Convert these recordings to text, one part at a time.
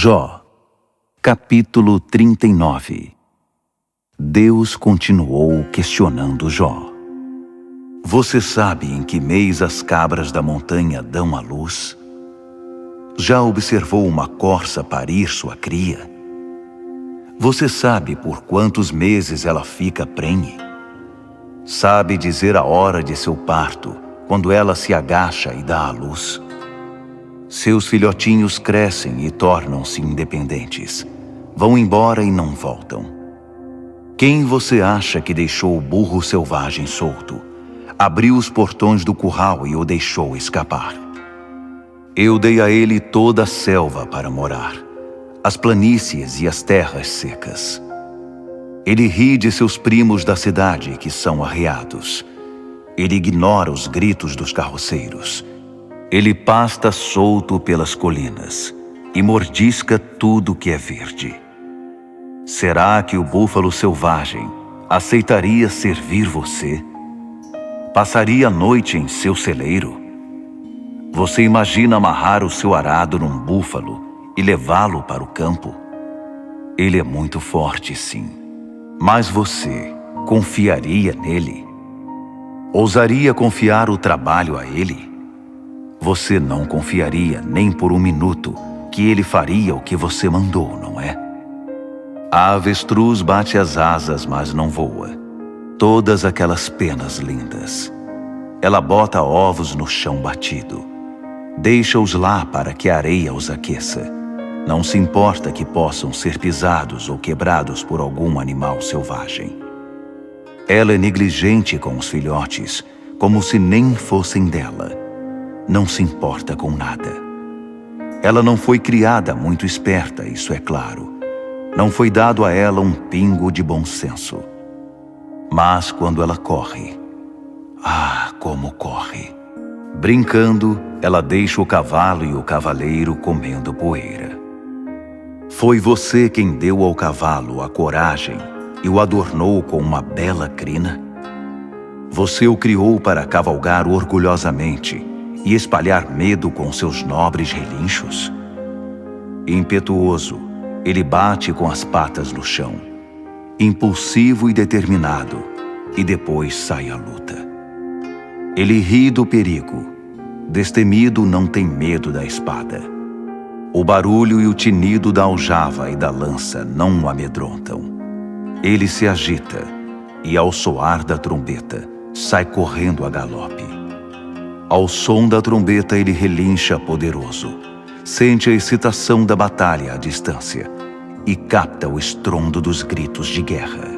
Jó, capítulo 39. Deus continuou questionando Jó. Você sabe em que mês as cabras da montanha dão à luz? Já observou uma corça parir sua cria? Você sabe por quantos meses ela fica prenhe? Sabe dizer a hora de seu parto, quando ela se agacha e dá à luz? Seus filhotinhos crescem e tornam-se independentes. Vão embora e não voltam. Quem você acha que deixou o burro selvagem solto? Abriu os portões do curral e o deixou escapar. Eu dei a ele toda a selva para morar, as planícies e as terras secas. Ele ri de seus primos da cidade, que são arreados. Ele ignora os gritos dos carroceiros. Ele pasta solto pelas colinas e mordisca tudo que é verde. Será que o búfalo selvagem aceitaria servir você? Passaria a noite em seu celeiro? Você imagina amarrar o seu arado num búfalo e levá-lo para o campo? Ele é muito forte, sim. Mas você confiaria nele? Ousaria confiar o trabalho a ele? Você não confiaria nem por um minuto que ele faria o que você mandou, não é? A avestruz bate as asas, mas não voa. Todas aquelas penas lindas. Ela bota ovos no chão batido. Deixa-os lá para que a areia os aqueça. Não se importa que possam ser pisados ou quebrados por algum animal selvagem. Ela é negligente com os filhotes, como se nem fossem dela. Não se importa com nada. Ela não foi criada muito esperta, isso é claro. Não foi dado a ela um pingo de bom senso. Mas quando ela corre, como corre! Brincando, ela deixa o cavalo e o cavaleiro comendo poeira. Foi você quem deu ao cavalo a coragem e o adornou com uma bela crina? Você o criou para cavalgar orgulhosamente e espalhar medo com seus nobres relinchos? Impetuoso, ele bate com as patas no chão, impulsivo e determinado, e depois sai à luta. Ele ri do perigo, destemido não tem medo da espada. O barulho e o tinido da aljava e da lança não o amedrontam. Ele se agita, e ao soar da trombeta, sai correndo a galope. Ao som da trombeta ele relincha poderoso, sente a excitação da batalha à distância e capta o estrondo dos gritos de guerra.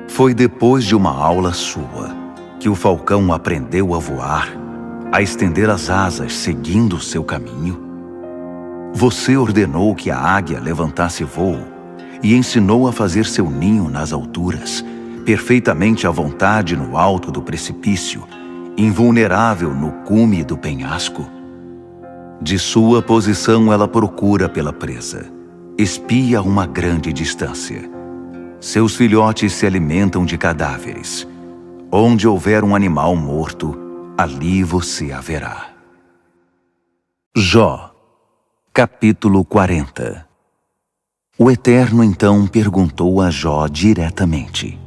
Foi depois de uma aula sua que o falcão aprendeu a voar, a estender as asas seguindo seu caminho? Você ordenou que a águia levantasse voo e ensinou a fazer seu ninho nas alturas, perfeitamente à vontade no alto do precipício, invulnerável no cume do penhasco? De sua posição ela procura pela presa, espia a uma grande distância. Seus filhotes se alimentam de cadáveres. Onde houver um animal morto, ali você haverá. Jó, capítulo 40. O Eterno então perguntou a Jó diretamente: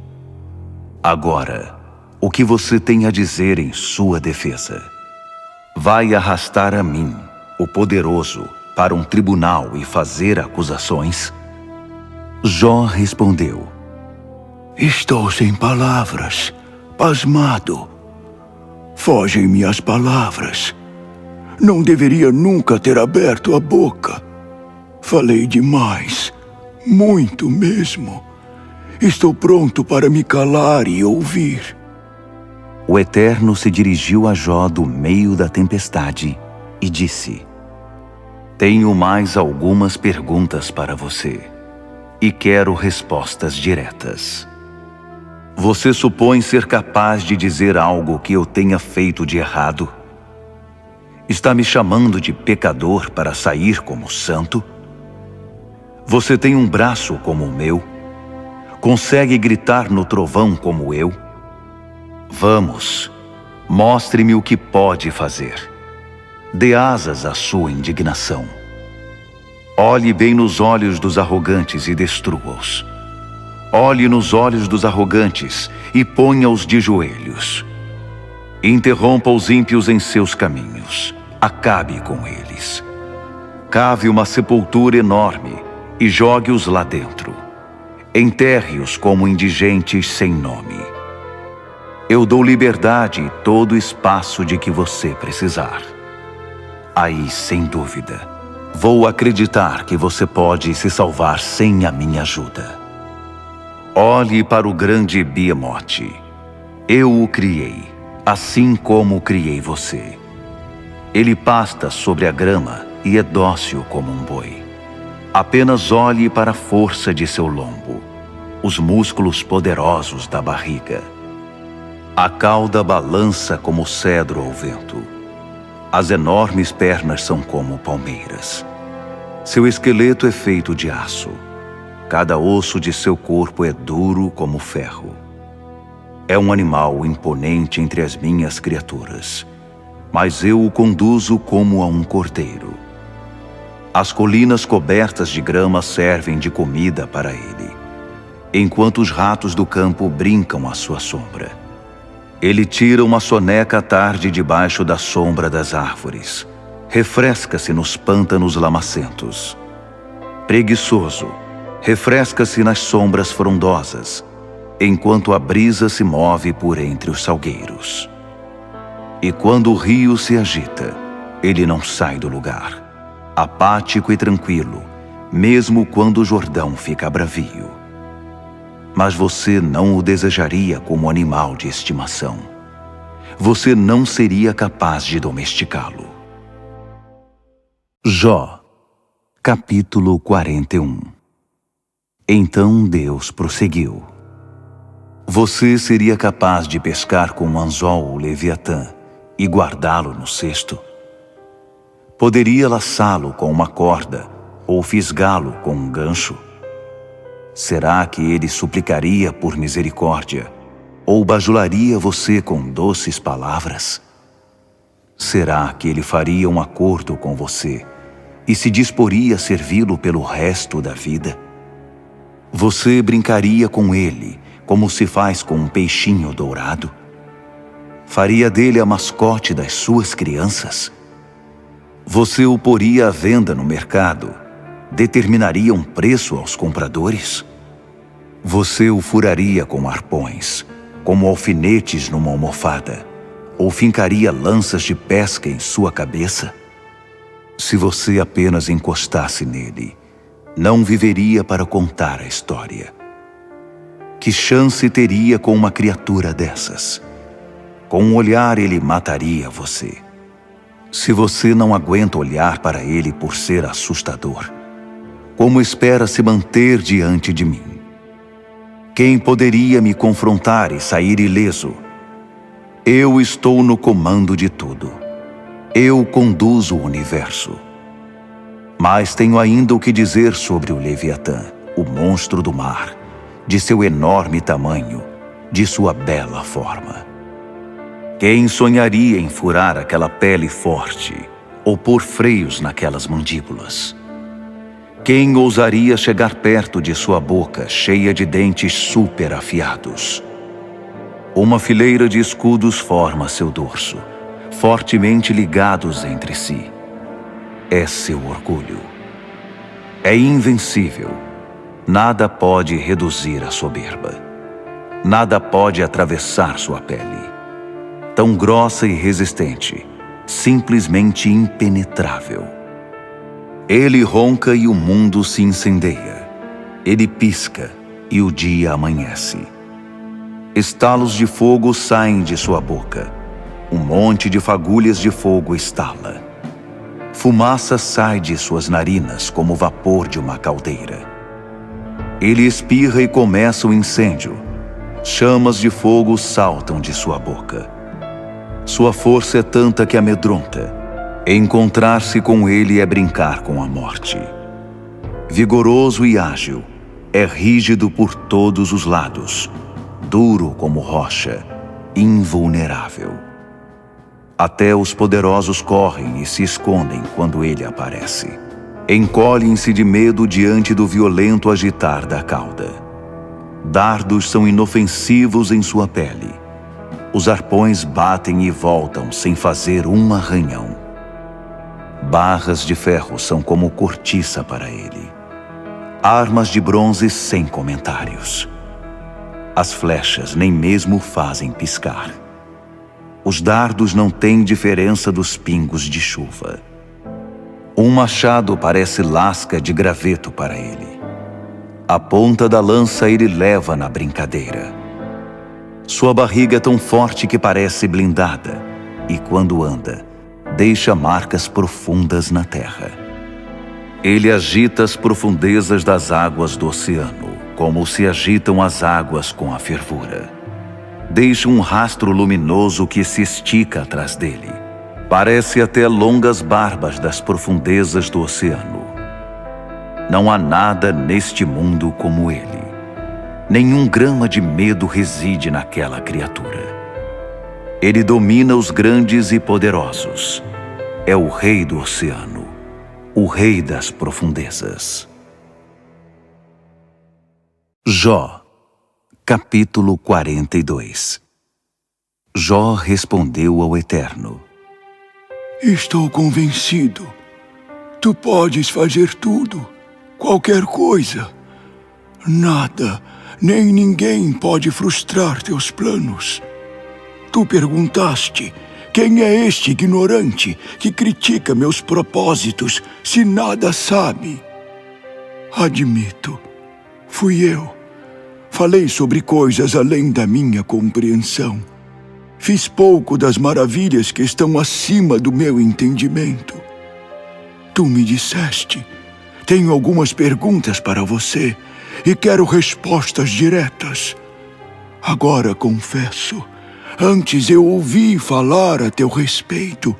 Agora, o que você tem a dizer em sua defesa? Vai arrastar a mim, o poderoso, para um tribunal e fazer acusações? Jó respondeu: Estou sem palavras, pasmado. Fogem-me as palavras. Não deveria nunca ter aberto a boca. Falei demais, muito mesmo. Estou pronto para me calar e ouvir. O Eterno se dirigiu a Jó do meio da tempestade e disse: Tenho mais algumas perguntas para você, e quero respostas diretas. Você supõe ser capaz de dizer algo que eu tenha feito de errado? Está me chamando de pecador para sair como santo? Você tem um braço como o meu? Consegue gritar no trovão como eu? Vamos, mostre-me o que pode fazer. Dê asas à sua indignação. Olhe bem nos olhos dos arrogantes e destrua-os. Olhe nos olhos dos arrogantes e ponha-os de joelhos. Interrompa os ímpios em seus caminhos. Acabe com eles. Cave uma sepultura enorme e jogue-os lá dentro. Enterre-os como indigentes sem nome. Eu dou liberdade e todo o espaço de que você precisar. Aí, sem dúvida, vou acreditar que você pode se salvar sem a minha ajuda. Olhe para o grande Behemoth. Eu o criei, assim como criei você. Ele pasta sobre a grama e é dócil como um boi. Apenas olhe para a força de seu lombo, os músculos poderosos da barriga. A cauda balança como o cedro ao vento. As enormes pernas são como palmeiras. Seu esqueleto é feito de aço. Cada osso de seu corpo é duro como ferro. É um animal imponente entre as minhas criaturas, mas eu o conduzo como a um cordeiro. As colinas cobertas de grama servem de comida para ele, enquanto os ratos do campo brincam à sua sombra. Ele tira uma soneca à tarde debaixo da sombra das árvores. Refresca-se nos pântanos lamacentos. Preguiçoso, refresca-se nas sombras frondosas, enquanto a brisa se move por entre os salgueiros. E quando o rio se agita, ele não sai do lugar. Apático e tranquilo, mesmo quando o Jordão fica bravio. Mas você não o desejaria como animal de estimação. Você não seria capaz de domesticá-lo. Jó, capítulo 41. Então Deus prosseguiu. Você seria capaz de pescar com um anzol o Leviatã e guardá-lo no cesto? Poderia laçá-lo com uma corda ou fisgá-lo com um gancho? Será que ele suplicaria por misericórdia ou bajularia você com doces palavras? Será que ele faria um acordo com você e se disporia a servi-lo pelo resto da vida? Você brincaria com ele como se faz com um peixinho dourado? Faria dele a mascote das suas crianças? Você o poria à venda no mercado? Determinaria um preço aos compradores? Você o furaria com arpões, como alfinetes numa almofada, ou fincaria lanças de pesca em sua cabeça? Se você apenas encostasse nele, não viveria para contar a história. Que chance teria com uma criatura dessas? Com um olhar ele mataria você. Se você não aguenta olhar para ele por ser assustador, como espera se manter diante de mim? Quem poderia me confrontar e sair ileso? Eu estou no comando de tudo. Eu conduzo o universo. Mas tenho ainda o que dizer sobre o Leviatã, o monstro do mar, de seu enorme tamanho, de sua bela forma. Quem sonharia em furar aquela pele forte ou pôr freios naquelas mandíbulas? Quem ousaria chegar perto de sua boca cheia de dentes super afiados? Uma fileira de escudos forma seu dorso, fortemente ligados entre si. É seu orgulho. É invencível. Nada pode reduzir a soberba. Nada pode atravessar sua pele. Tão grossa e resistente, simplesmente impenetrável. Ele ronca e o mundo se incendeia. Ele pisca e o dia amanhece. Estalos de fogo saem de sua boca. Um monte de fagulhas de fogo estala. Fumaça sai de suas narinas como o vapor de uma caldeira. Ele espirra e começa o incêndio. Chamas de fogo saltam de sua boca. Sua força é tanta que amedronta. Encontrar-se com ele é brincar com a morte. Vigoroso e ágil, é rígido por todos os lados, duro como rocha, invulnerável. Até os poderosos correm e se escondem quando ele aparece. Encolhem-se de medo diante do violento agitar da cauda. Dardos são inofensivos em sua pele. Os arpões batem e voltam sem fazer um arranhão. Barras de ferro são como cortiça para ele. Armas de bronze sem comentários. As flechas nem mesmo fazem piscar. Os dardos não têm diferença dos pingos de chuva. Um machado parece lasca de graveto para ele. A ponta da lança ele leva na brincadeira. Sua barriga é tão forte que parece blindada, e quando anda, deixa marcas profundas na terra. Ele agita as profundezas das águas do oceano, como se agitam as águas com a fervura. Deixa um rastro luminoso que se estica atrás dele. Parece até longas barbas das profundezas do oceano. Não há nada neste mundo como ele. Nenhum grama de medo reside naquela criatura. Ele domina os grandes e poderosos. É o rei do oceano, o rei das profundezas. Jó, capítulo 42. Jó respondeu ao Eterno: Estou convencido. Tu podes fazer tudo, qualquer coisa. Nada, nem ninguém pode frustrar teus planos. Tu perguntaste: quem é este ignorante que critica meus propósitos se nada sabe? Admito, fui eu. Falei sobre coisas além da minha compreensão. Fiz pouco das maravilhas que estão acima do meu entendimento. Tu me disseste: tenho algumas perguntas para você e quero respostas diretas. Agora confesso, antes eu ouvi falar a teu respeito,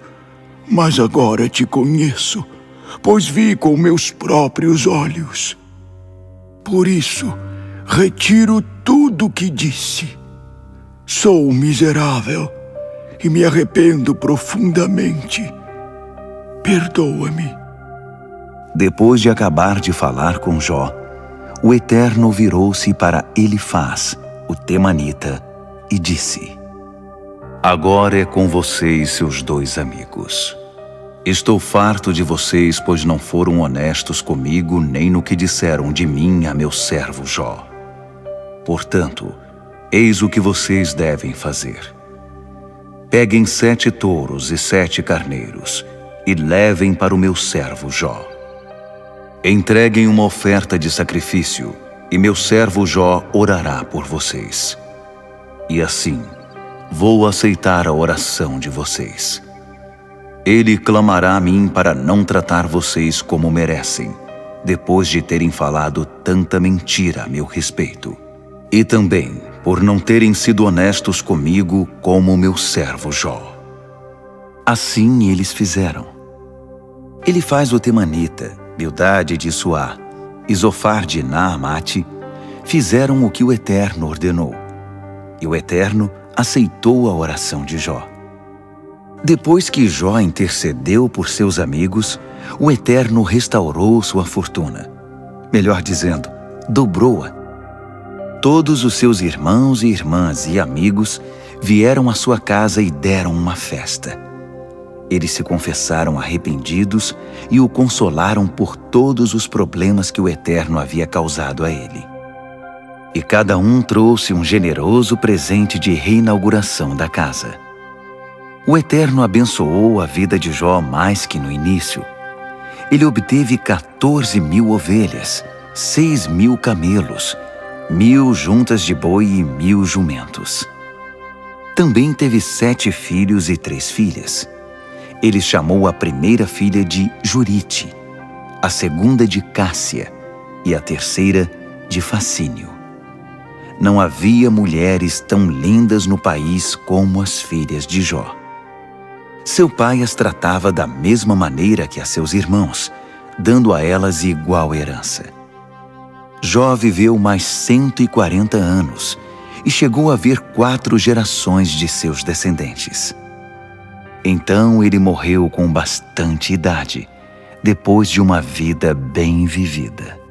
mas agora te conheço, pois vi com meus próprios olhos. Por isso, retiro tudo o que disse. Sou miserável e me arrependo profundamente. Perdoa-me. Depois de acabar de falar com Jó, o Eterno virou-se para Elifaz, o temanita, e disse: Agora é com você e seus 2 amigos. Estou farto de vocês, pois não foram honestos comigo nem no que disseram de mim a meu servo Jó. Portanto, eis o que vocês devem fazer. Peguem 7 touros e 7 carneiros e levem para o meu servo Jó. Entreguem uma oferta de sacrifício e meu servo Jó orará por vocês. E assim, vou aceitar a oração de vocês. Ele clamará a mim para não tratar vocês como merecem, depois de terem falado tanta mentira a meu respeito. E também por não terem sido honestos comigo como meu servo Jó. Assim eles fizeram. Elifaz o temanita, Bildade de Suá e Zofar de Naamate fizeram o que o Eterno ordenou. E o Eterno aceitou a oração de Jó. Depois que Jó intercedeu por seus amigos, o Eterno restaurou sua fortuna. Melhor dizendo, dobrou-a. Todos os seus irmãos e irmãs e amigos vieram à sua casa e deram uma festa. Eles se confessaram arrependidos e o consolaram por todos os problemas que o Eterno havia causado a ele. E cada um trouxe um generoso presente de reinauguração da casa. O Eterno abençoou a vida de Jó mais que no início. Ele obteve 14.000 ovelhas, 6.000 camelos, 1.000 juntas de boi e 1.000 jumentos. Também teve 7 filhos e 3 filhas. Ele chamou a primeira filha de Jurite, a segunda de Cássia e a terceira de Facínio. Não havia mulheres tão lindas no país como as filhas de Jó. Seu pai as tratava da mesma maneira que a seus irmãos, dando a elas igual herança. Jó viveu mais 140 anos e chegou a ver 4 gerações de seus descendentes. Então ele morreu com bastante idade, depois de uma vida bem vivida.